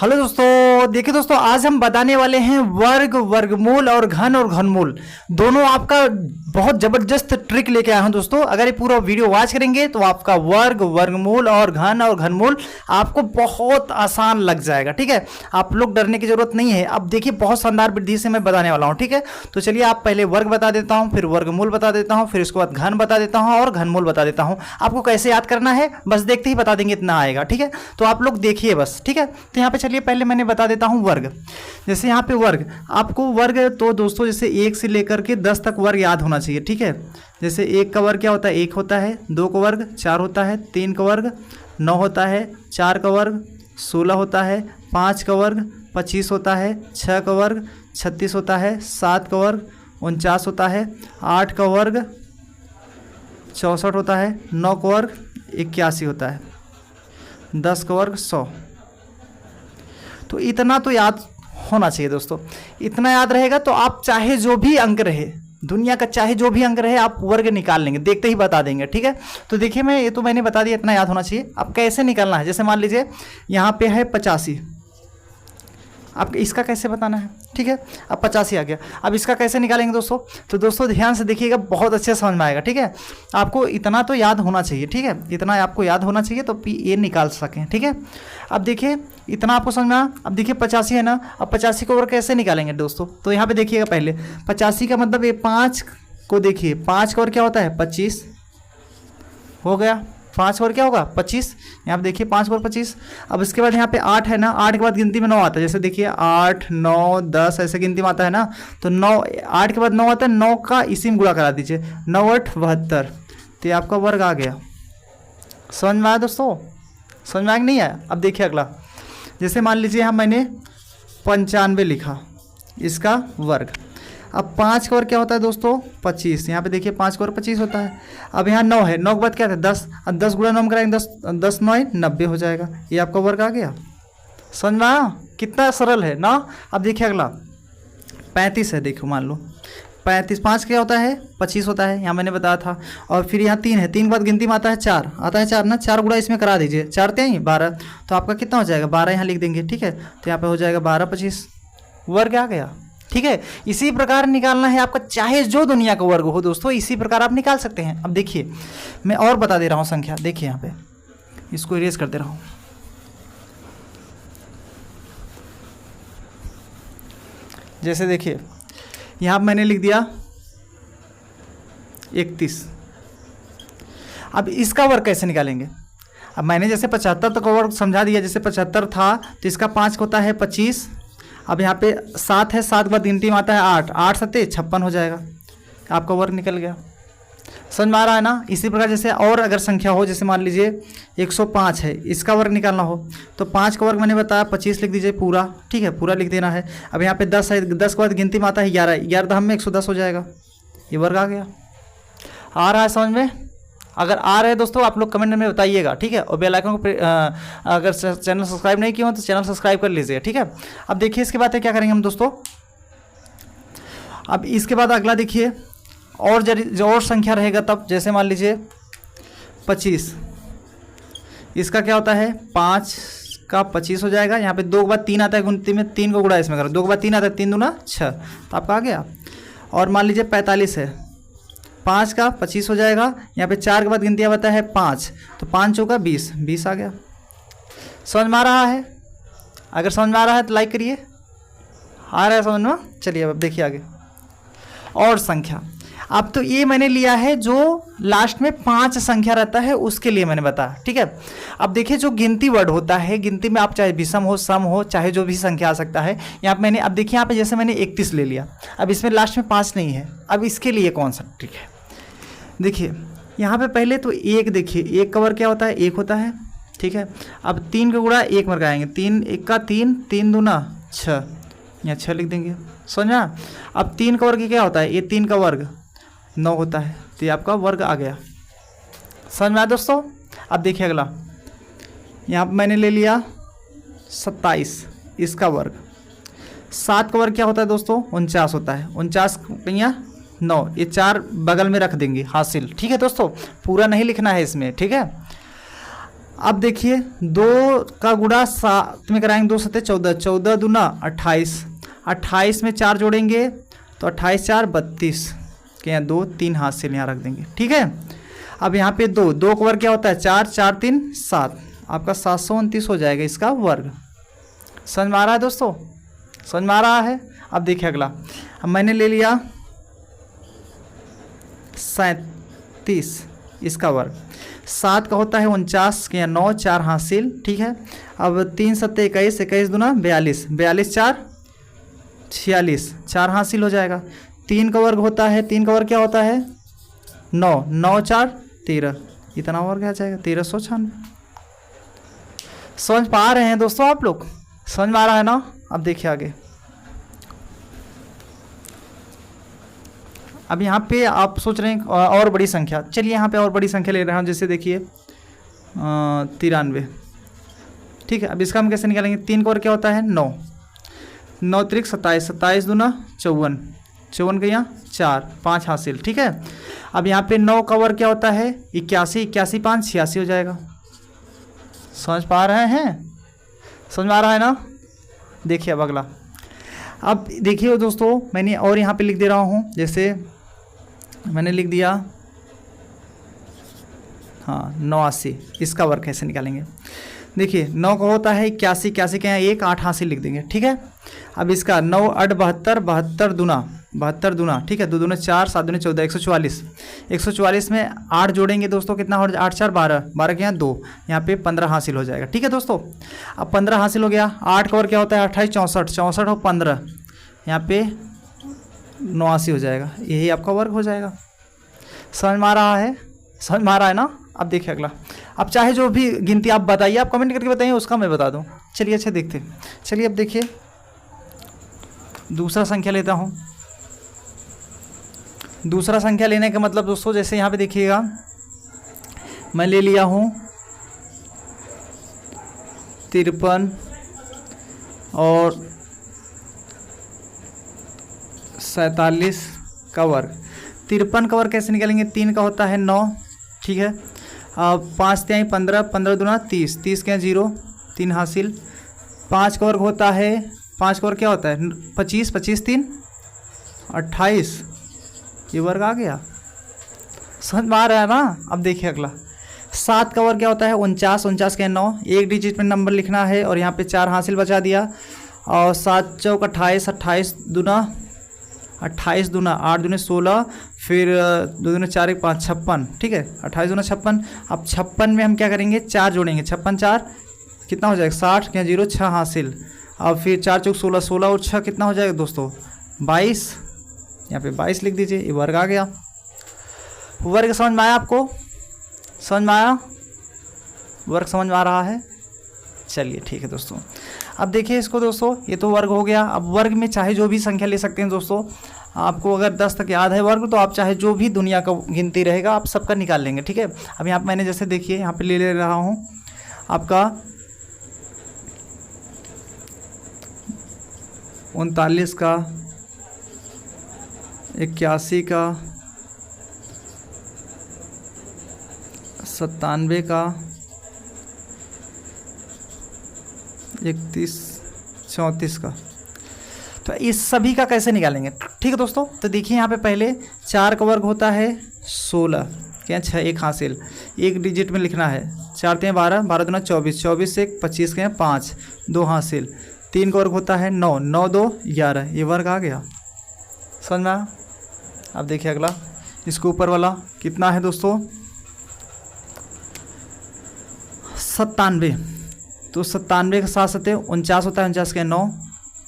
Hello दोस्तों, देखिए दोस्तों, आज हम बताने वाले हैं वर्ग, वर्गमूल और घनमूल दोनों आपका बहुत ज़बरदस्त ट्रिक लेके आया हूं दोस्तों। अगर ये पूरा वीडियो वॉच करेंगे तो आपका वर्ग, वर्गमूल और घनमूल आपको बहुत आसान लग जाएगा। ठीक है, आप लोग डरने की जरूरत नहीं है। अब देखिए बहुत शानदार विधि से मैं बताने वाला हूँ। ठीक है, तो चलिए आप पहले वर्ग बता देता हूँ, फिर वर्गमूल बता देता हूँ, फिर उसके बाद घन बता देता हूँ और घनमूल बता देता हूँ। आपको कैसे याद करना है बस देखते ही बता देंगे, इतना आएगा। ठीक है, तो आप लोग देखिए बस। ठीक है, तो यहाँ पे चलिए पहले मैंने बता देता हूँ वर्ग। जैसे यहाँ पे वर्ग, आपको वर्ग तो दोस्तों जैसे 1 से लेकर के 10 तक वर्ग याद होना चाहिए। ठीक है, जैसे 1 का वर्ग क्या होता है, 1 होता है, 2 का वर्ग 4 होता है, 3 का वर्ग 9 होता है, 4 का वर्ग 16 होता है, 5 का वर्ग 25 होता है, 6 का वर्ग 36 होता है, 7 का वर्ग 49 होता है, 8 का वर्ग 64 होता है, 9 का वर्ग 81 होता है, 10 का वर्ग 100। तो इतना तो याद होना चाहिए दोस्तों। इतना याद रहेगा तो आप चाहे जो भी अंक रहे, दुनिया का चाहे जो भी अंक रहे, आप वर्ग निकाल लेंगे, देखते ही बता देंगे। ठीक है, तो देखिए मैंने बता दिया, इतना याद होना चाहिए। अब कैसे निकालना है, जैसे मान लीजिए यहाँ पे है 85, अब इसका कैसे बताना है। ठीक है, अब 85 आ गया, अब इसका कैसे निकालेंगे दोस्तों। तो दोस्तों ध्यान से देखिएगा, बहुत अच्छे समझ में आएगा। ठीक है, आपको इतना तो याद होना चाहिए। ठीक है, इतना आपको याद होना चाहिए तो ये निकाल सकें। ठीक है, अब देखिए इतना आपको समझ में आया। अब देखिए 85 है ना, अब 85 को और कैसे निकालेंगे दोस्तों। तो यहाँ पे देखिएगा, पहले 85 का मतलब ये 5 को देखिए, 5 का और क्या होता है 25 हो गया, 5 और क्या होगा 25। यहाँ पे देखिए 5 और 25। अब इसके बाद यहाँ पे 8 है ना, 8 के बाद गिनती में 9 आता है। जैसे देखिए 8 9 10 ऐसे गिनती में आता है ना, तो 9 8 के बाद 9 आता है, 9 का इसी में गुणा करा दीजिए, 9 8 72। तो ये आपका वर्ग आ गया। समझ में आया दोस्तों, समझ में आया कि नहीं आया। अब देखिए अगला, जैसे मान लीजिए यहाँ मैंने 95 लिखा, इसका वर्ग। अब 5 का वर्ग क्या होता है दोस्तों 25। यहाँ पे देखिए 5 का वर्ग 25 होता है। अब यहाँ 9 है, 9 के बाद क्या था 10, अब 10 गुणा 9 में कराएंगे, 10 9 90 हो जाएगा। ये आपका वर्ग आ गया। समझ में आया, कितना सरल है ना। अब देखिए अगला 35 है, देखो मान लो 35, 5 क्या होता है 25 होता है, यहाँ मैंने बताया था। और फिर यहाँ 3 है, 3 के बाद गिनती में आता है 4, आता है 4 ना, 4 गुणा इसमें करा दीजिए, 4 ते 12, तो आपका कितना हो जाएगा 12 यहाँ लिख देंगे। ठीक है, तो यहाँ पे हो जाएगा 12 25, वर्ग आ गया। ठीक है, इसी प्रकार निकालना है आपका, चाहे जो दुनिया का वर्ग हो दोस्तों, इसी प्रकार आप निकाल सकते हैं। अब देखिए मैं और बता दे रहा हूँ संख्या, देखिए यहाँ पे इसको इरेज कर दे रहा हूँ। जैसे देखिए यहाँ मैंने लिख दिया 31। अब इसका वर्ग कैसे निकालेंगे। अब मैंने जैसे 75 तक वर्ग समझा दिया, जैसे 75 था तो इसका 5 होता है 25। अब यहाँ पे 7 है, 7 के बाद गिनती में आता है 8, 8 7 56 हो जाएगा, आपका वर्ग निकल गया। समझ में आ रहा है ना। इसी प्रकार जैसे और अगर संख्या हो, जैसे मान लीजिए 105 है, इसका वर्ग निकालना हो तो 5 का वर्ग मैंने बताया 25 लिख दीजिए पूरा। ठीक है, पूरा लिख देना है। अब यहाँ पे 10 है, 10 के बाद गिनती में आता है 11, 11 दहम में 110 हो जाएगा, ये वर्ग आ गया। आ रहा है समझ में। अगर आ रहे हैं दोस्तों आप लोग कमेंट में बताइएगा। ठीक है, और बेल आइकन को अगर चैनल सब्सक्राइब नहीं किया हो तो चैनल सब्सक्राइब कर लीजिए। ठीक है, अब देखिए इसके बाद क्या करेंगे हम दोस्तों। अब इसके बाद अगला देखिए, और जो और संख्या रहेगा तब, जैसे मान लीजिए 25, इसका क्या होता है 5 का 25 हो जाएगा। यहाँ पे 2 के बाद 3 आता है गिनती में, 3 को गुणा इसमें करो, 2 के बाद 3 आता है, 3 दूना 6, तो आपका आ गया। और मान लीजिए 45 है, 5 का 25 हो जाएगा। यहाँ पे 4 के बाद गिनती आता है 5, तो 5 चौका 20, 20 आ गया। समझ में आ रहा है। अगर समझ में आ रहा है तो लाइक करिए। आ रहा है समझ में। चलिए अब देखिए आगे और संख्या। अब तो ये मैंने लिया है जो लास्ट में 5 संख्या रहता है, उसके लिए मैंने बताया। ठीक है, अब देखिए जो गिनती वर्ड होता है, गिनती में आप चाहे विषम हो, सम हो, चाहे जो भी संख्या आ सकता है। यहाँ पे मैंने, अब देखिए यहाँ पे जैसे मैंने 31 ले लिया, अब इसमें लास्ट में 5 नहीं है। अब इसके लिए कौन सा ट्रिक है, देखिए यहाँ पे पहले तो 1, देखिए 1 का वर्ग क्या होता है 1 होता है। ठीक है, अब 3 का गुणा 1 में लगाएंगे, 3 1 का 3, 3 दूना 6, यहाँ 6 लिख देंगे। समझा। अब 3 का वर्ग क्या होता है, ये 3 का वर्ग 9 होता है, तो ये आपका वर्ग आ गया। समझ में आया दोस्तों। अब देखिए अगला, यहाँ पर मैंने ले लिया 27, इसका वर्ग। 7 का वर्ग क्या होता है दोस्तों 49 होता है, 49 पहिया 9, ये 4 बगल में रख देंगे हासिल। ठीक है दोस्तों, पूरा नहीं लिखना है इसमें। ठीक है, अब देखिए 2 का गुणा 7 में कराएंगे, 2 7 14, 14 दूना 28, 28 में 4 जोड़ेंगे तो 28 4 32 के यहाँ 2 3 हाथ से यहाँ रख देंगे। ठीक है, अब यहाँ पे 2 2 का वर्ग क्या होता है 4, 4 3 7, आपका 729 हो जाएगा इसका वर्ग। समझ में आ रहा है दोस्तों, समझ में आ रहा है। अब देखिए अगला, अब मैंने ले लिया 37 इसका वर्ग, 7 का होता है 49 के यहाँ 9 4 हासिल। ठीक है, अब 3 7 21, 21 दूना 42, 42 4 46, 4 हासिल हो जाएगा। 3 का वर्ग होता है, 3 का वर्ग क्या होता है 9, 9 4 13, इतना वर्ग आ जाएगा 1396। समझ पा रहे हैं दोस्तों आप लोग, समझ में आ रहा है ना। अब देखिए आगे, अब यहाँ पे आप सोच रहे हैं और बड़ी संख्या, चलिए यहाँ पे और बड़ी संख्या ले रहा हूँ, जैसे देखिए 93। ठीक है, अब इसका हम कैसे निकालेंगे, 3 का वर्ग क्या होता है 9, 9 त्रिक 27, 27 दूना 54, 54 के यहाँ 4 5 हासिल। ठीक है, अब यहाँ पे 9 का वर्ग क्या होता है 81, 81 5 86 हो जाएगा। समझ पा रहे हैं, समझ में आ रहा है ना। देखिए अब अगला, अब देखिए दोस्तों मैंने और यहाँ पे लिख दे रहा हूँ, जैसे मैंने लिख दिया हाँ 89, इसका वर्ग कैसे निकालेंगे। देखिए 9 का होता है 81, 81 के यहाँ 1 8 हासिल लिख देंगे। ठीक है, अब इसका 9 8 72, 72 दूना 72 दूना, ठीक है 2 दूना 4, 7 दूना 14, 144, 144 में 8 जोड़ेंगे दोस्तों, कितना हो जाएगा 8 4 12, 12 के यहाँ 2, यहाँ पे 15 हासिल हो जाएगा। ठीक है दोस्तों, अब 15 हासिल हो गया। 8 का वर्ग क्या होता है 28, 64, 64 और 15, यहाँ पे 89 हो जाएगा, यही आपका वर्ग हो जाएगा। समझ में आ रहा है, समझ में आ रहा है ना। अब देखिए अगला, अब चाहे जो भी गिनती आप बताइए, आप कमेंट करके बताइए, उसका मैं बता दूं। चलिए अच्छा देखते हैं, चलिए अब देखिए दूसरा संख्या लेता हूं। दूसरा संख्या लेने का मतलब दोस्तों, जैसे यहाँ पे देखिएगा मैं ले लिया हूँ 53 और 47 का वर्ग। 53 का वर्ग कैसे निकालेंगे, 3 का होता है 9, ठीक है, अब 5 त्याई 15, 15 दूना 30, 30 के 0 3 हासिल। 5 का वर्ग होता है, 5 का वर्ग क्या होता है 25, 25 3 28, ये वर्ग आ गया। समझ में आ रहा है ना। अब देखिए अगला, 7 का वर्ग क्या होता है 49, 49 के 9, एक डिजिट में नंबर लिखना है और यहाँ पे 4 हासिल बचा दिया। और 7 चौक 28, 28 दूना 28 दूना 8 दूना 16, फिर 2 दूना 4 1 5 56, ठीक है 28 दूना 56। अब 56 में हम क्या करेंगे 4 जोड़ेंगे, 56 4 कितना हो जाएगा 60 के 0 6 हासिल। अब फिर 4 चौक 16, 16 और 6 कितना हो जाएगा दोस्तों 22, यहाँ पे 22 लिख दीजिए, ये वर्ग आ गया। वर्ग समझ में आया आपको, समझ में आया, वर्ग समझ में आ रहा है। चलिए ठीक है दोस्तों, अब देखिए इसको दोस्तों, ये तो वर्ग हो गया। अब वर्ग में चाहे जो भी संख्या ले सकते हैं दोस्तों, आपको अगर 10 तक याद है वर्ग, तो आप चाहे जो भी दुनिया का गिनती रहेगा आप सबका निकाल लेंगे। ठीक है, अब यहाँ पर मैंने जैसे देखिए यहाँ पे ले रहा हूँ आपका 39 का, 81 का, 97 का, 31 34 का। तो इस सभी का कैसे निकालेंगे, ठीक है दोस्तों। तो देखिए यहाँ पे पहले 4 का वर्ग होता है 16, क्या 6 1 हासिल, एक डिजिट में लिखना है। 4 3 12, 12 दूना 24, 24 से 25 के 5 2 हासिल। 3 का वर्ग होता है 9, 9 2 11, ये वर्ग आ गया। समझ में आया। अब देखिए अगला, इसके ऊपर वाला कितना है दोस्तों 97। तो 97 के 7 7 49 होता है, 49 के 9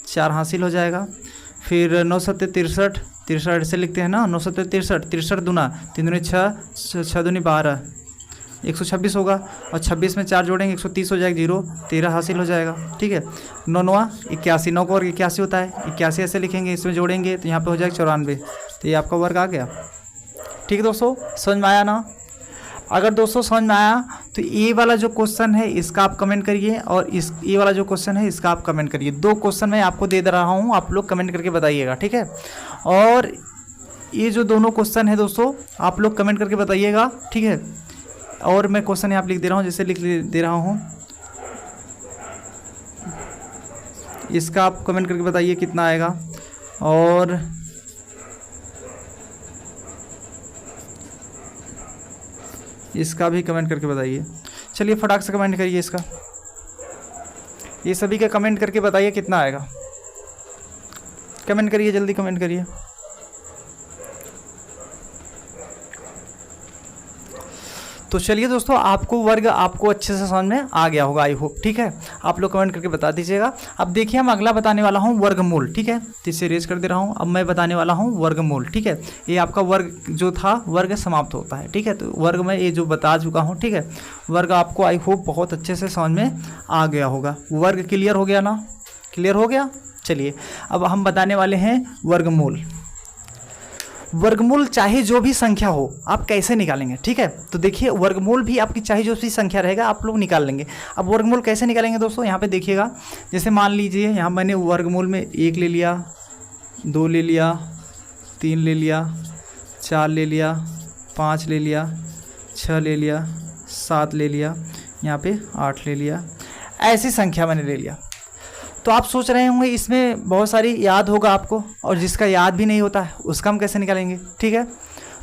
4 हासिल हो जाएगा। फिर 9 7 63, 63 से लिखते हैं ना, 9 7 63, 63 दूना 3 दूनी 6, 6 दूनी 12, 126 होगा। और 26 में 4 जोड़ेंगे 130 हो जाएगा, 0 13 हासिल हो जाएगा। ठीक है, 9 9 81, 9 का वर्ग 81 होता है, 81 ऐसे लिखेंगे, इसमें जोड़ेंगे तो यहाँ पे हो जाएगा 94, तो ये आपका वर्ग आ गया। ठीक है दोस्तों, समझ में आया ना। अगर दोस्तों समझ में आया तो ये वाला जो क्वेश्चन है इसका आप कमेंट करिए, और ये वाला जो क्वेश्चन है इसका आप कमेंट करिए। 2 क्वेश्चन मैं आपको दे रहा हूँ, आप लोग कमेंट करके बताइएगा। ठीक है, और ये जो दोनों क्वेश्चन है दोस्तों आप लोग कमेंट करके बताइएगा। ठीक है, और मैं क्वेश्चन यहाँ पे लिख दे रहा हूँ, जैसे लिख दे रहा हूँ, इसका आप कमेंट करके बताइए कितना आएगा, और इसका भी कमेंट करके बताइए। चलिए फटाक से कमेंट करिए इसका, ये सभी का कमेंट करके बताइए कितना आएगा। कमेंट करिए, जल्दी कमेंट करिए। तो चलिए दोस्तों, आपको वर्ग आपको अच्छे से समझ में आ गया होगा, आई होप। ठीक है, आप लोग कमेंट करके बता दीजिएगा। अब देखिए, हम अगला बताने वाला हूँ वर्गमूल। ठीक है, तो इसे रेज कर दे रहा हूँ। अब मैं बताने वाला हूँ वर्गमूल। ठीक है, ये आपका वर्ग जो था, वर्ग समाप्त होता है। ठीक है, तो वर्ग में ये जो बता चुका हूँ। ठीक है, वर्ग आपको आई होप बहुत अच्छे से समझ में आ गया होगा। वर्ग क्लियर हो गया ना? क्लियर हो गया। चलिए अब हम बताने वाले हैं वर्गमूल। वर्गमूल चाहे जो भी संख्या हो, आप कैसे निकालेंगे? ठीक है, तो देखिए, वर्गमूल भी आपकी चाहे जो भी संख्या रहेगा आप लोग निकाल लेंगे। अब वर्गमूल कैसे निकालेंगे दोस्तों, यहाँ पे देखिएगा। जैसे मान लीजिए यहाँ मैंने वर्गमूल में 1 ले लिया, 2 ले लिया, 3 ले लिया, 4 ले लिया, 5 ले लिया, 6 ले लिया, 7 ले लिया, यहाँ पे 8 ले लिया, ऐसी संख्या मैंने ले लिया। तो आप सोच रहे होंगे इसमें बहुत सारी याद होगा आपको, और जिसका याद भी नहीं होता है उसका हम कैसे निकालेंगे? ठीक है,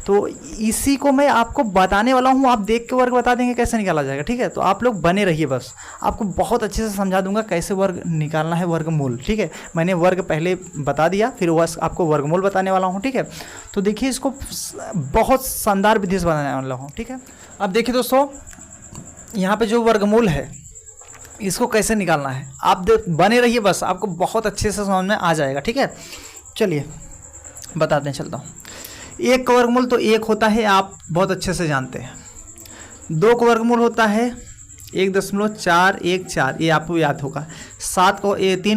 तो इसी को मैं आपको बताने वाला हूँ। आप देख के वर्ग बता देंगे कैसे निकाला जाएगा। ठीक है, तो आप लोग बने रहिए, बस आपको बहुत अच्छे से समझा दूंगा कैसे वर्ग निकालना है, वर्गमूल। ठीक है, मैंने वर्ग पहले बता दिया, फिर बस आपको वर्गमूल बताने वाला हूँ। ठीक है, तो देखिए, इसको बहुत शानदार विधि से बताने वाला हूँ। ठीक है, अब देखिए दोस्तों, यहाँ पर जो वर्गमूल है इसको कैसे निकालना है, आप बने रहिए, बस आपको बहुत अच्छे से समझ में आ जाएगा। ठीक है, चलिए बताते हैं, चलता हूँ। 1 का वर्गमूल तो 1 होता है, आप बहुत अच्छे से जानते हैं। 2 का वर्गमूल होता है 1.414, ये आपको याद होगा। 3 का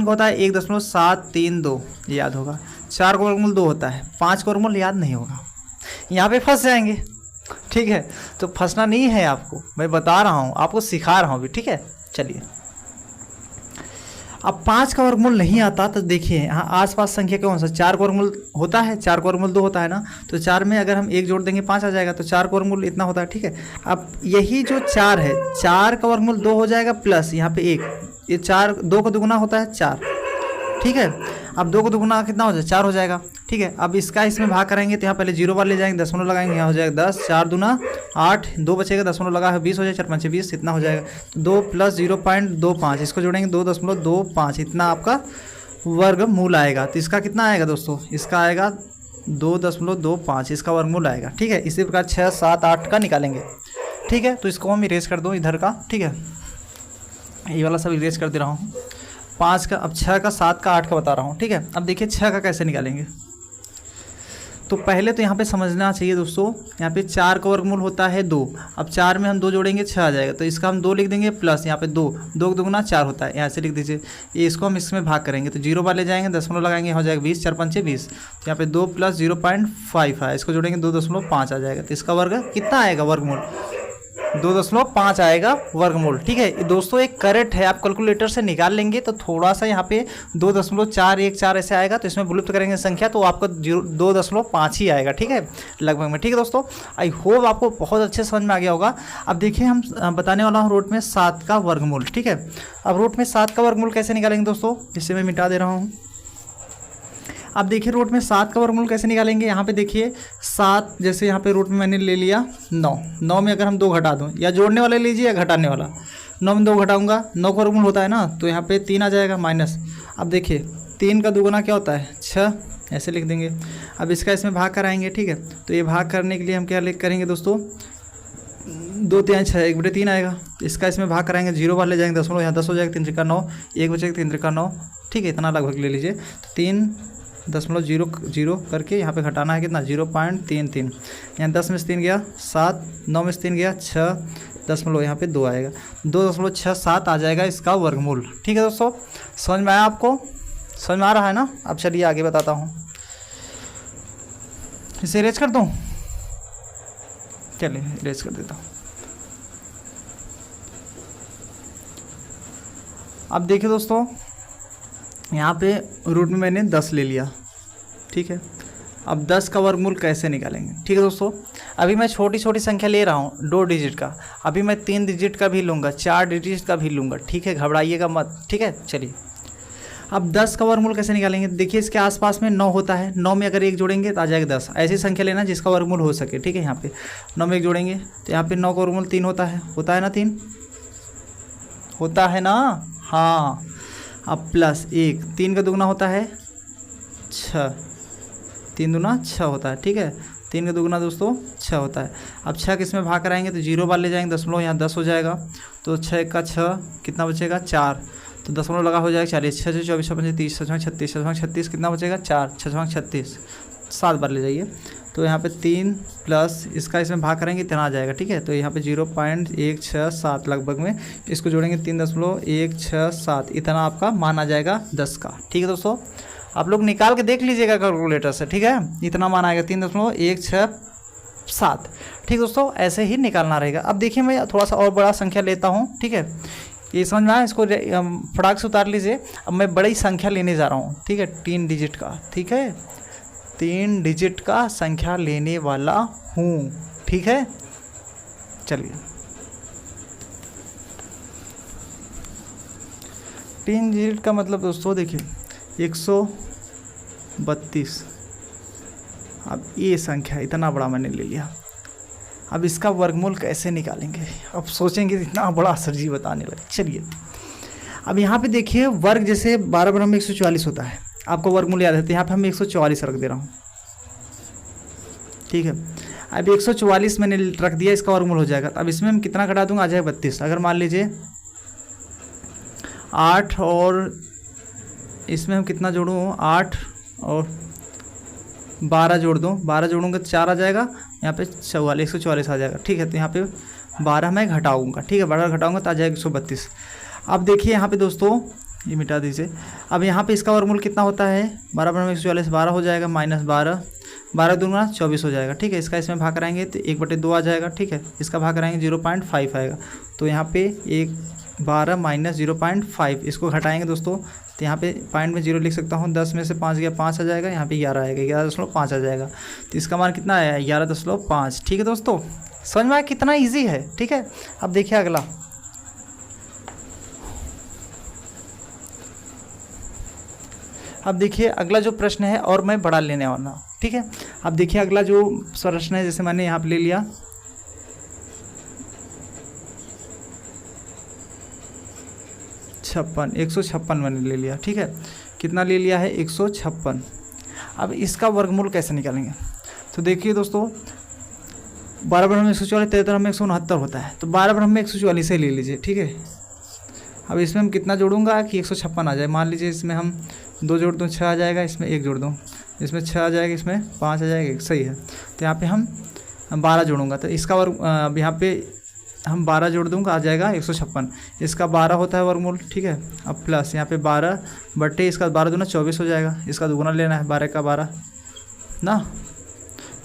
होता है 1.732, ये याद होगा। 4 का वर्गमूल 2 होता है। 5 का वर्गमूल याद नहीं होगा, यहाँ पे फंस जाएंगे। ठीक है, तो फंसना नहीं है आपको, मैं बता रहा हूँ, आपको सिखा रहा हूँ भी। ठीक है, चलिए अब 5 का वर्गमूल नहीं आता तो देखिए यहाँ आसपास संख्या कौन सा? 4 का वर्गमूल होता है, 4 का वर्गमूल 2 होता है ना, तो 4 में अगर हम 1 जोड़ देंगे 5 आ जाएगा, तो 4 का वर्गमूल इतना होता है। ठीक है, अब यही जो 4 है, 4 का वर्गमूल 2 हो जाएगा प्लस यहाँ पे 1, ये 4, 2 का दुगुना होता है 4। ठीक है, अब 2 का दुगुना कितना हो जाए? 4 हो जाएगा। ठीक है, अब इसका इसमें भाग करेंगे तो यहाँ पहले 0 वाले ले जाएंगे, दशमलव लगाएंगे, यहाँ हो जाएगा 10, 4 दूना 8, 2 बचेगा, दशमलव लगा है 20 हो जाएगा, 4 5 20, इतना हो जाएगा। 2 + 0.25, इसको जोड़ेंगे 2.25, इतना आपका वर्गमूल आएगा। तो इसका कितना आएगा दोस्तों? इसका आएगा 2.25, इसका वर्गमूल आएगा। ठीक है, इसी प्रकार 6, 7, 8 का निकालेंगे। ठीक है, तो इसको हम इरेज कर दो इधर का। ठीक है, ये वाला सब इरेज कर दे रहा हूँ। 5 का, अब 6 का, 7 का, 8 का बता रहा हूँ। ठीक है, अब देखिए 6 का कैसे निकालेंगे। तो पहले तो यहाँ पे समझना चाहिए दोस्तों, यहाँ पे 4 का वर्गमूल होता है 2। अब 4 में हम 2 जोड़ेंगे 6 आ जाएगा, तो इसका हम 2 लिख देंगे प्लस यहाँ पे 2, 2 का दुगुना 4 होता है, यहाँ से लिख दीजिए। ये इसको हम इसमें भाग करेंगे तो 0 वाले जाएंगे, दशमलव लगाएंगे, हो जाएगा 20, 4 5 20, तो यहाँ पे 2 + 0.5 है, इसको जोड़ेंगे 2.5 आ जाएगा। तो इसका वर्ग कितना आएगा? वर्गमूल 2.5 आएगा वर्गमूल। ठीक है दोस्तों, एक करेक्ट है, आप कैलकुलेटर से निकाल लेंगे तो थोड़ा सा यहाँ पे 2.414 ऐसे आएगा, तो इसमें विलुप्त करेंगे संख्या तो आपको 2.5 ही आएगा। ठीक है, लगभग में। ठीक है दोस्तों, आई होप आपको बहुत अच्छे समझ में आ गया होगा। अब देखिए, हम बताने वाला हूँ रूट में 7 का वर्गमूल। ठीक है, अब रूट में 7 का वर्गमूल कैसे निकालेंगे दोस्तों, इसे मैं मिटा दे रहा हूँ। अब देखिए रूट में 7 का वर्गमूल कैसे निकालेंगे। यहाँ पे देखिए 7, जैसे यहाँ पे रूट में मैंने ले लिया 9, 9 में अगर हम 2 घटा दूँ, या जोड़ने वाला लीजिए या घटाने वाला, 9 में 2 घटाऊंगा, 9 का वर्गमूल होता है ना, तो यहाँ पे 3 आ जाएगा माइनस। अब देखिए 3 का दुगुना क्या होता है? 6, ऐसे लिख देंगे। अब इसका इसमें भाग कराएंगे। ठीक है, तो ये भाग करने के लिए हम क्या करेंगे दोस्तों, 2 3 6, 1/3 आएगा। इसका इसमें भाग कराएंगे, 0 वाले जाएंगे, दशमलव यहाँ 10 हो जाएगा, 3 3 9, 1 बचेगा, 3 3 9। ठीक है, इतना लगभग ले लीजिए। 3.0 करके यहाँ पे घटाना है कितना? 0.33। यहाँ 10 में से 3 गया 7, 9 में से 3 गया 6, दशमलव यहाँ पे 2 आएगा, 2.67 आ जाएगा इसका वर्गमूल। ठीक है दोस्तों, समझ में आया आपको? समझ में आ रहा है ना? अब चलिए आगे बताता हूँ, इसे इरेज कर दूँ। चलिए इरेज कर देता हूँ। अब देखिए दोस्तों, यहाँ पे रूट में मैंने 10 ले लिया। ठीक है, अब 10 का वर्गमूल कैसे निकालेंगे? ठीक है दोस्तों, अभी मैं छोटी छोटी संख्या ले रहा हूँ 2 डिजिट का, अभी मैं 3 डिजिट का भी लूँगा, 4 डिजिट का भी लूँगा, ठीक है, घबराइएगा मत, ठीक है। चलिए अब 10 का वर्गमूल कैसे निकालेंगे, देखिए इसके आसपास में 9 होता है, 9 में अगर 1 जोड़ेंगे तो आ जाएगा 10। ऐसी संख्या लेना जिसका वर्गमूल हो सके, ठीक है। यहाँ पे 9 में 1 जोड़ेंगे तो यहाँ पे 9 का वर्गमूल 3 होता है ना, 3 होता है ना, हाँ। अब प्लस 1, 3 का दुगना होता है 6, 3 दूना 6 होता है, ठीक है। 3 का दुगना दोस्तों 6 होता है। अब 6 किस में भाग कराएंगे तो 0 बार ले जाएंगे, दशमलव यहाँ 10 हो जाएगा, तो 6 का 6 कितना बचेगा 4, तो दशमलव लगा हो जाएगा 40, 6 से 24 25 30 36 36 कितना बचेगा 4, 6 36 7 बार ले जाइए, तो यहाँ पे 3 प्लस इसका इसमें भाग करेंगे इतना आ जाएगा, ठीक है। तो यहाँ पे 0.167 लगभग में इसको जोड़ेंगे 3.167, इतना आपका मान आ जाएगा 10 का, ठीक है दोस्तों। आप लोग निकाल के देख लीजिएगा कैलकुलेटर से, ठीक है, इतना मान आएगा 3.167, ठीक दोस्तों, ऐसे ही निकालना रहेगा। अब देखिए मैं थोड़ा सा और बड़ा संख्या लेता हूँ, ठीक है, ये समझ में आया, इसको फटाक से उतार लीजिए। अब मैं बड़ी संख्या लेने जा रहा हूँ, ठीक है, 3 डिजिट का, ठीक है, 3 डिजिट का संख्या लेने वाला हूँ, ठीक है। चलिए 3 डिजिट का मतलब दोस्तों देखिए 132। अब ये संख्या इतना बड़ा मैंने ले लिया, अब इसका वर्गमूल कैसे निकालेंगे, अब सोचेंगे इतना बड़ा सर जी बताने लगे। चलिए अब यहाँ पे देखिए वर्ग जैसे 12 बराबर में 144 होता है, आपको वर्गमूल याद है, तो यहाँ पे हम 144 रख दे रहा हूँ, ठीक है। अब 144 मैंने रख दिया, इसका वर्गमूल हो जाएगा। अब इसमें हम कितना घटा दूंगा, आ जाएगा 32। अगर मान लीजिए 8 और इसमें हम कितना जोड़ूँ, 8 और 12 जोड़ दूँ, 12 जोड़ूंगा तो 4 आ जाएगा, यहाँ पे 144 आ जाएगा, ठीक है। तो यहाँ पे 12 मैं घटाऊंगा, ठीक है, 12 घटाऊंगा तो आ जाएगा 132। अब देखिए यहाँ पे दोस्तों ये मिटा दीजिए। अब यहाँ पे इसका वर्गमूल कितना होता है, 12 बराबर में 144, 12 हो जाएगा, -12, 12 दूना 24 हो जाएगा, ठीक है। इसका इसमें भाग कराएंगे तो 1/2 आ जाएगा, ठीक है। इसका भाग कराएंगे 0.5 आएगा, तो यहाँ पे 12 - 0.5 इसको घटाएंगे दोस्तों, तो यहाँ पे पॉइंट में 0 लिख सकता हूँ, 10 में से 5 गया 5 आ जाएगा, यहाँ पे 11 आएगा, 11.5 आ जाएगा, तो इसका मान कितना आया 11.5, ठीक है दोस्तों। समझ में आया कितना ईजी है, ठीक है। अब देखिए अगला, अब देखिए अगला जो प्रश्न है और मैं बड़ा लेने वाला हूँ, ठीक है। अब देखिए अगला जो प्रश्न है, जैसे मैंने यहाँ पे ले लिया 156 मैंने ले लिया, ठीक है। कितना ले लिया है 156। अब इसका वर्गमूल कैसे निकालेंगे, तो देखिए दोस्तों 12 बराबर में 144, 13 में 169 होता है, तो 12 बराबर में 144 से ले लीजिए, ठीक है। अब इसमें हम कितना जोड़ूंगा कि 156 आ जाए, मान लीजिए इसमें हम 2 जोड़ दूँ 6 आ जाएगा, इसमें 1 जोड़ दूँ, इसमें 6 आ जाएगा, इसमें 5 आ जाएगा, सही है। तो यहाँ पे हम 12 जोड़ूंगा, तो इसका वर्ग अब यहाँ पे हम 12 जोड़ दूंगा, आ जाएगा 156। इसका 12 होता है वर्गमूल, ठीक है। अब प्लस यहाँ पे 12 बटे इसका 12 दूना 24 हो जाएगा, इसका दुगुना लेना है, 12 का 12 ना,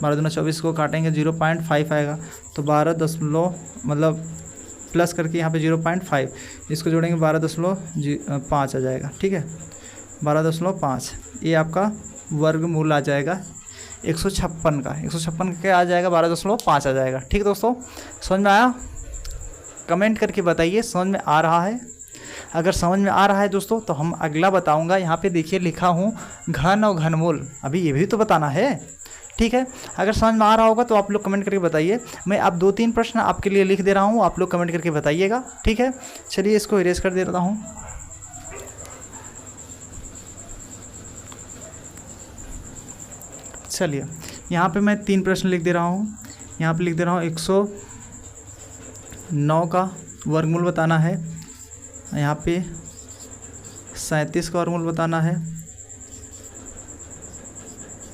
12 दूना 24 को काटेंगे 0.5 आएगा, तो 12 मतलब प्लस करके यहाँ पे 0.5 इसको जोड़ेंगे 12.5 आ जाएगा, ठीक है, 12.5। ये आपका वर्गमूल आ जाएगा 156 का, 156 का आ जाएगा 12.5 आ जाएगा, ठीक है दोस्तों। समझ में आया, कमेंट करके बताइए समझ में आ रहा है। अगर समझ में आ रहा है दोस्तों तो हम अगला बताऊंगा। यहाँ पे देखिए लिखा हूँ घन और घनमूल, अभी ये भी तो बताना है, ठीक है। अगर समझ में आ रहा होगा तो आप लोग कमेंट करके बताइए। मैं अब 2-3 प्रश्न आपके लिए लिख दे रहा हूँ, आप लोग कमेंट करके बताइएगा, ठीक है। चलिए इसको इरेज कर देता हूँ। चलिए यहाँ पे मैं 3 प्रश्न लिख दे रहा हूँ। यहाँ पे लिख दे रहा हूँ 109 का वर्गमूल बताना है, यहाँ पे 37 का वर्गमूल बताना है,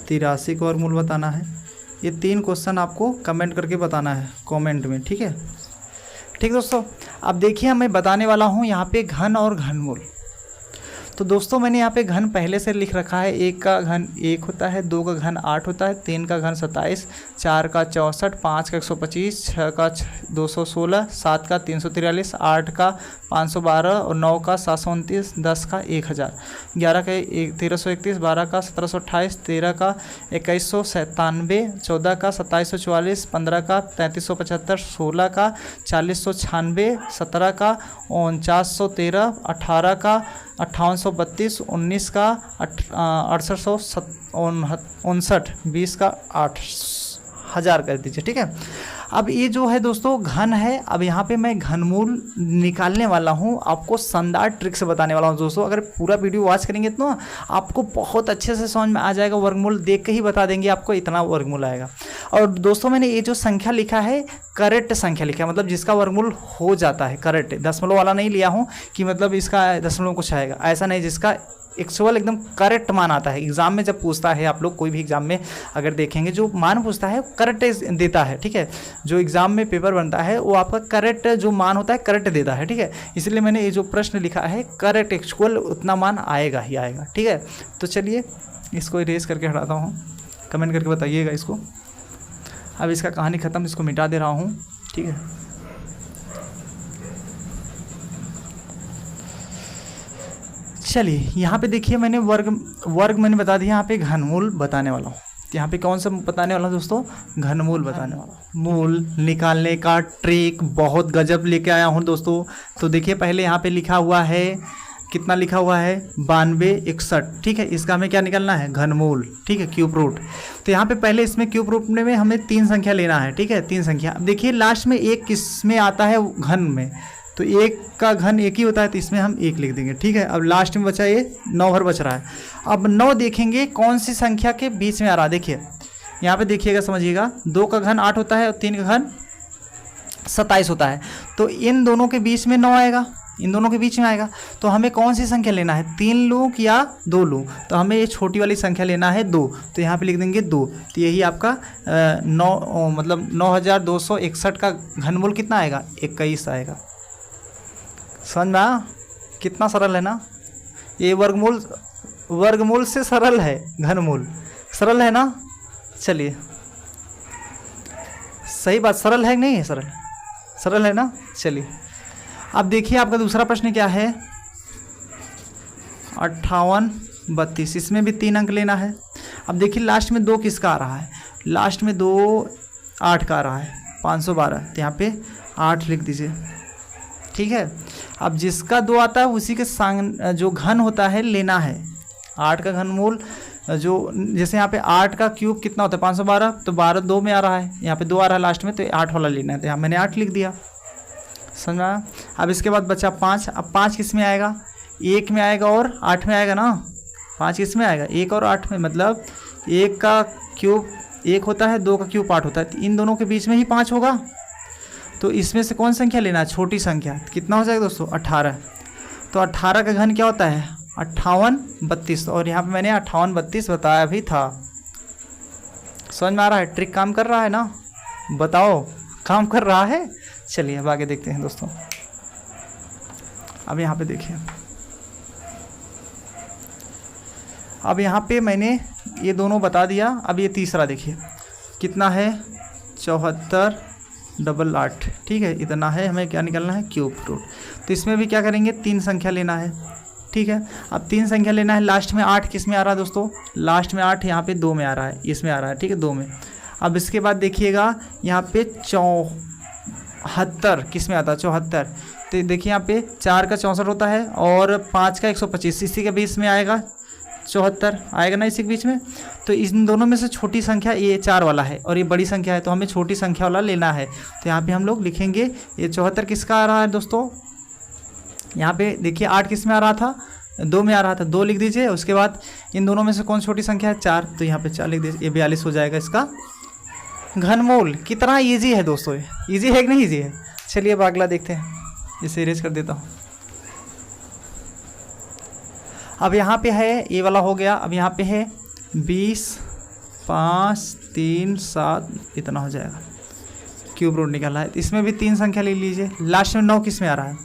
83 का वर्गमूल बताना है। ये 3 क्वेश्चन आपको कमेंट करके बताना है कमेंट में, ठीक है। ठीक दोस्तों, अब देखिए मैं बताने वाला हूँ यहाँ पे घन और घनमूल। तो दोस्तों मैंने यहाँ पे घन पहले से लिख रखा है। 1 का घन 1 होता है, 2 का घन 8 होता है, 3 का घन 27, 4 का 64, 5 का 125, 6 का 216, 7 का 343, 8 का 512 और 9 का 729, 10 का 1000, 11 का 1331, 12 का 1728, 13 का 2197, 14 का 2744, 15 का 3375, 16 का 4096, 17 का 4913, 18 का 5832, 19 का 6859, 20 का 8000 कर दीजिए। ठीक है, अब ये जो है दोस्तों घन है। अब यहाँ पे मैं घनमूल निकालने वाला हूँ, आपको शानदार ट्रिक से बताने वाला हूँ दोस्तों। अगर पूरा वीडियो वॉच करेंगे तो ना आपको बहुत अच्छे से समझ में आ जाएगा। वर्गमूल देख के ही बता देंगे आपको इतना वर्गमूल आएगा। और दोस्तों मैंने ये जो संख्या लिखा है करेक्ट संख्या लिखा है, मतलब जिसका वर्गमूल हो जाता है करेक्ट। दशमलव वाला नहीं लिया हूँ कि मतलब इसका दशमलव कुछ आएगा, ऐसा नहीं, जिसका एक्चुअल एकदम करेक्ट मान आता है। एग्जाम में जब पूछता है, आप लोग कोई भी एग्जाम में अगर देखेंगे जो मान पूछता है करेक्ट देता है। ठीक है, जो एग्जाम में पेपर बनता है वो आपका करेक्ट जो मान होता है करेक्ट देता है। ठीक है, इसलिए मैंने ये जो प्रश्न लिखा है करेक्ट एक्चुअल उतना मान आएगा ही आएगा। ठीक है, तो चलिए इसको इरेज करके हटाता हूँ, कमेंट करके बताइएगा इसको। अब इसका कहानी ख़त्म, इसको मिटा दे रहा हूँ। ठीक है, चलिए यहाँ पे देखिए मैंने वर्ग मैंने बता दिया। यहाँ पे घनमूल बताने वाला हूँ। यहाँ पे कौन सा बताने वाला हूँ दोस्तों? घनमूल बताने वाला हूँ। मूल निकालने का ट्रिक बहुत गजब लेके आया हूँ दोस्तों। तो देखिए पहले यहाँ पे लिखा हुआ है, कितना लिखा हुआ है 9261। ठीक है, इसका हमें क्या निकालना है? घनमूल। ठीक है, क्यूब रूट। तो यहाँ पे पहले इसमें क्यूब रूट में हमें 3 संख्या लेना है। ठीक है, 3 संख्या। अब देखिए लास्ट में 1 किस में आता है? घन में। तो 1 का घन 1 ही होता है, तो इसमें हम 1 लिख देंगे। ठीक है, अब लास्ट में बचा ये 9 भर बच रहा है। अब 9 देखेंगे कौन सी संख्या के बीच में आ रहा है। देखिए यहाँ पे देखिएगा, समझिएगा। 2 का घन 8 होता है और 3 का घन 27 होता है। तो इन दोनों के बीच में 9 आएगा, इन दोनों के बीच में आएगा। तो हमें कौन सी संख्या लेना है? 3 लूँ या 2 लूँ? तो हमें ये छोटी वाली संख्या लेना है 2। तो यहाँ पे लिख देंगे 2। तो यही आपका 9261 का घनमूल कितना आएगा? 21 आएगा। समझ में आया? कितना सरल है ना ये। वर्गमूल से सरल है घनमूल, सरल है ना। चलिए सही बात, सरल है नहीं है? सरल है ना। चलिए अब देखिए आपका दूसरा प्रश्न क्या है? 5832। इसमें भी 3 अंक लेना है। अब देखिए लास्ट में 2 किसका आ रहा है? लास्ट में 2 8 का आ रहा है, 512। तो यहाँ पे 8 लिख दीजिए। ठीक है, अब जिसका 2 आता है उसी के जो घन होता है लेना है। 8 का घनमूल जो, जैसे यहाँ पे 8 का क्यूब कितना होता है? 512। तो 12 2 में आ रहा है, यहाँ पे 2 आ रहा है लास्ट में, तो 8 वाला लेना है। तो यहाँ मैंने 8 लिख दिया। समझा? अब इसके बाद बचा 5। अब 5 किस में आएगा? 1 में आएगा और 8 में आएगा ना। 5 किस में आएगा? 1 और 8 में। मतलब 1 का क्यूब 1 होता है, 2 का क्यूब 8 होता है। तो इन दोनों के बीच में ही 5 होगा। तो इसमें से कौन संख्या लेना है? छोटी संख्या। कितना हो जाएगा दोस्तों? 18। तो 18 का घन क्या होता है? 5832। और यहाँ पे मैंने 5832 बताया भी था। समझ में आ रहा है? ट्रिक काम कर रहा है ना? बताओ, काम कर रहा है? चलिए अब आगे देखते हैं दोस्तों। अब यहाँ पे देखिए, अब यहाँ पे मैंने ये दोनों बता दिया। अब ये तीसरा देखिए कितना है? 7488। ठीक है, इतना है। हमें क्या निकालना है? Cube root. तो इसमें भी क्या करेंगे? 3 संख्या लेना है। ठीक है, अब 3 संख्या लेना है। लास्ट में 8 किस में आ रहा है दोस्तों? लास्ट में 8 यहाँ पे 2 में आ रहा है, इसमें आ रहा है। ठीक है, 2 में। अब इसके बाद देखिएगा यहाँ पे 74 किस में आता है? 74। तो देखिए यहाँ पे 4 का 64 होता है और 5 का 125, इसी के बीच में आएगा 74 आएगा ना, इसी के बीच में। तो इन दोनों में से छोटी संख्या ये 4 वाला है और ये बड़ी संख्या है, तो हमें छोटी संख्या वाला लेना है। तो यहाँ पे हम लोग लिखेंगे ये 74 किसका आ रहा है दोस्तों? यहाँ पे देखिए 8 किस में आ रहा था? 2 में आ रहा था, 2 लिख दीजिए। उसके बाद इन दोनों में से कौन छोटी संख्या है? 4। तो यहाँ पे 4 लिख दीजिए। ये 42 हो जाएगा इसका घनमूल। कितना ईजी है दोस्तों, ईजी है कि नहीं ईजी है? चलिए अब अगला देखते हैं। इसे इरेज कर देता हूँ। अब यहाँ पे है ये वाला हो गया। अब यहाँ पे है 20 5 3 7, इतना हो जाएगा। क्यूब रूट निकाला है। इसमें भी 3 संख्या ले लीजिए। लास्ट में 9 किस में आ रहा है?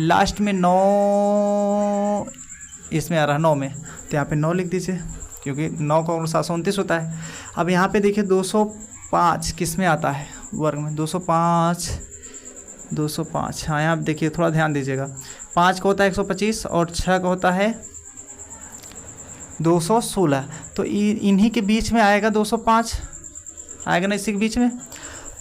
लास्ट में 9 इसमें आ रहा है 9 में, तो यहाँ पे 9 लिख दीजिए, क्योंकि 9 का 729 होता है। अब यहाँ पे देखिए 205 किस में आता है वर्ग में, 205 हाँ यहाँ देखिए थोड़ा ध्यान दीजिएगा, 5 का होता है 125 और 6 का होता है 216, तो इन्हीं के बीच में आएगा 205, आएगा ना इसी के बीच में।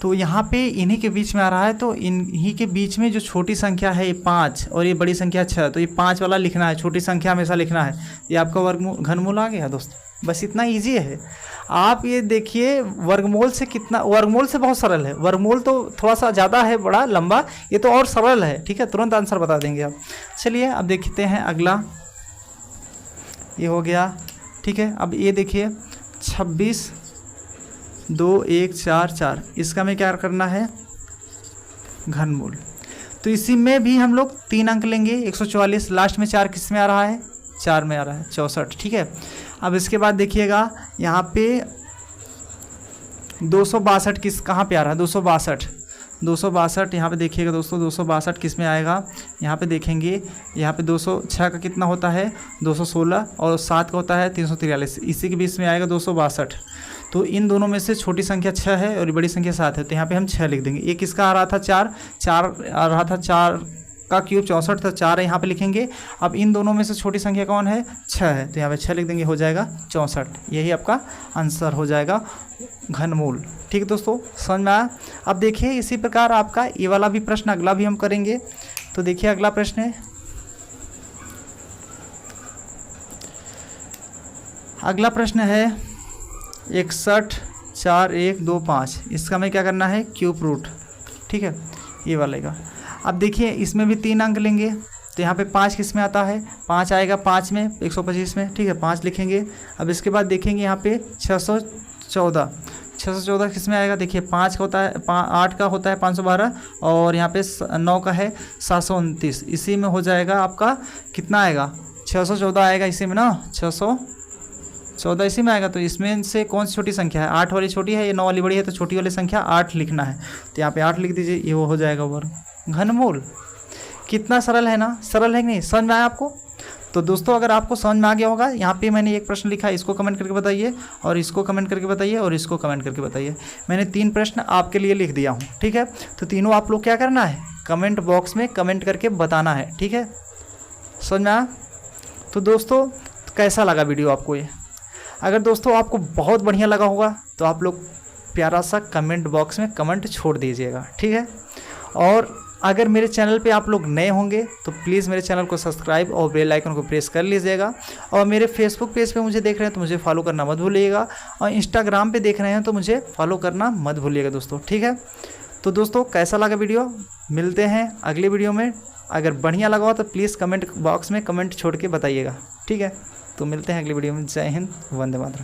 तो यहाँ पे इन्हीं के बीच में आ रहा है, तो इन्हीं के बीच में जो छोटी संख्या है ये 5 और ये बड़ी संख्या 6, तो ये 5 वाला लिखना है, छोटी संख्या हमेशा लिखना है। ये आपका वर्गमूल घनमूल आ गया दोस्तों, बस इतना इजी है। आप ये देखिए वर्गमूल से कितना, वर्गमूल से बहुत सरल है, वर्गमूल तो थोड़ा सा ज़्यादा है, बड़ा लंबा, ये तो और सरल है, ठीक है, तुरंत आंसर बता देंगे आप। चलिए अब देखते हैं अगला, ये हो गया, ठीक है। अब ये देखिए 26 2 1 4 4, इसका हमें क्या करना है, घनमूल। तो इसी में भी हम लोग 3 अंक लेंगे, 144, लास्ट में 4 किस में आ रहा है, 4 में आ रहा है, 64, ठीक है। अब इसके बाद देखिएगा यहाँ पे 262 किस कहाँ पे आ रहा है, 262 यहाँ पे देखिएगा दोस्तों, 262 किस में आएगा, यहाँ पे देखेंगे, यहाँ पे 206 का कितना होता है 216 और 7 का होता है 343, इसी के बीच में आएगा 262। तो इन दोनों में से छोटी संख्या 6 है और बड़ी संख्या 7 है, तो यहाँ पे हम 6 लिख देंगे। एक किसका आ रहा था 4 आ रहा था, 4 का क्यूब 64, तो 4 है यहाँ पे लिखेंगे। अब इन दोनों में से छोटी संख्या कौन है, 6 है, तो यहाँ पे 6 लिख देंगे, हो जाएगा 64। यही आपका आंसर हो जाएगा घनमूल। ठीक है दोस्तों, समझ में आया। अब देखिए इसी प्रकार आपका ये वाला भी प्रश्न अगला भी हम करेंगे। तो देखिए अगला प्रश्न है, अगला प्रश्न है 614125, इसका हमें क्या करना है, क्यूब रूट, ठीक है, ये वाले का। अब देखिए इसमें भी 3 अंक लेंगे, तो यहाँ पे 5 किस में आता है, 5 आएगा 5 में 125 में, ठीक है, 5 लिखेंगे। अब इसके बाद देखेंगे यहाँ पे 614 किस में आएगा, देखिए 5 का होता है 8 का होता है 512 और यहाँ पे 9 का है 729, इसी में हो जाएगा आपका कितना आएगा, 614 आएगा इसी में ना, 614 इसी में आएगा। तो इसमें से कौन सी छोटी संख्या है, 8 वाली छोटी है, ये 9 वाली बड़ी है, तो छोटी वाली संख्या 8 लिखना है, तो यहाँ पे 8 लिख दीजिए, ये वो हो जाएगा वर्ग घनमूल। कितना सरल है ना, सरल है कि नहीं, समझ में आया आपको। तो दोस्तों अगर आपको समझ में आ गया होगा, यहाँ पे मैंने एक प्रश्न लिखा है, इसको कमेंट करके बताइए, और इसको कमेंट करके बताइए, और इसको कमेंट करके बताइए। मैंने 3 प्रश्न आपके लिए लिख दिया हूँ, ठीक है। तो तीनों आप लोग क्या करना है, कमेंट बॉक्स में कमेंट करके बताना है, ठीक है, समझ में आया। तो दोस्तों कैसा लगा वीडियो आपको ये, अगर दोस्तों आपको बहुत बढ़िया लगा होगा तो आप लोग प्यारा सा कमेंट बॉक्स में कमेंट छोड़ दीजिएगा, ठीक है। और अगर मेरे चैनल पे आप लोग नए होंगे तो प्लीज़ मेरे चैनल को सब्सक्राइब और बेल आइकन को प्रेस कर लीजिएगा। और मेरे फेसबुक पेज पे मुझे देख रहे हैं तो मुझे फॉलो करना मत भूलिएगा, और इंस्टाग्राम पे देख रहे हैं तो मुझे फॉलो करना मत भूलिएगा दोस्तों, ठीक है। तो दोस्तों कैसा लगा वीडियो, मिलते हैं अगले वीडियो में। अगर बढ़िया लगा हो तो प्लीज़ कमेंट बॉक्स में कमेंट छोड़ के बताइएगा, ठीक है। तो मिलते हैं अगली वीडियो में। जय हिंद, वंदे मातरम।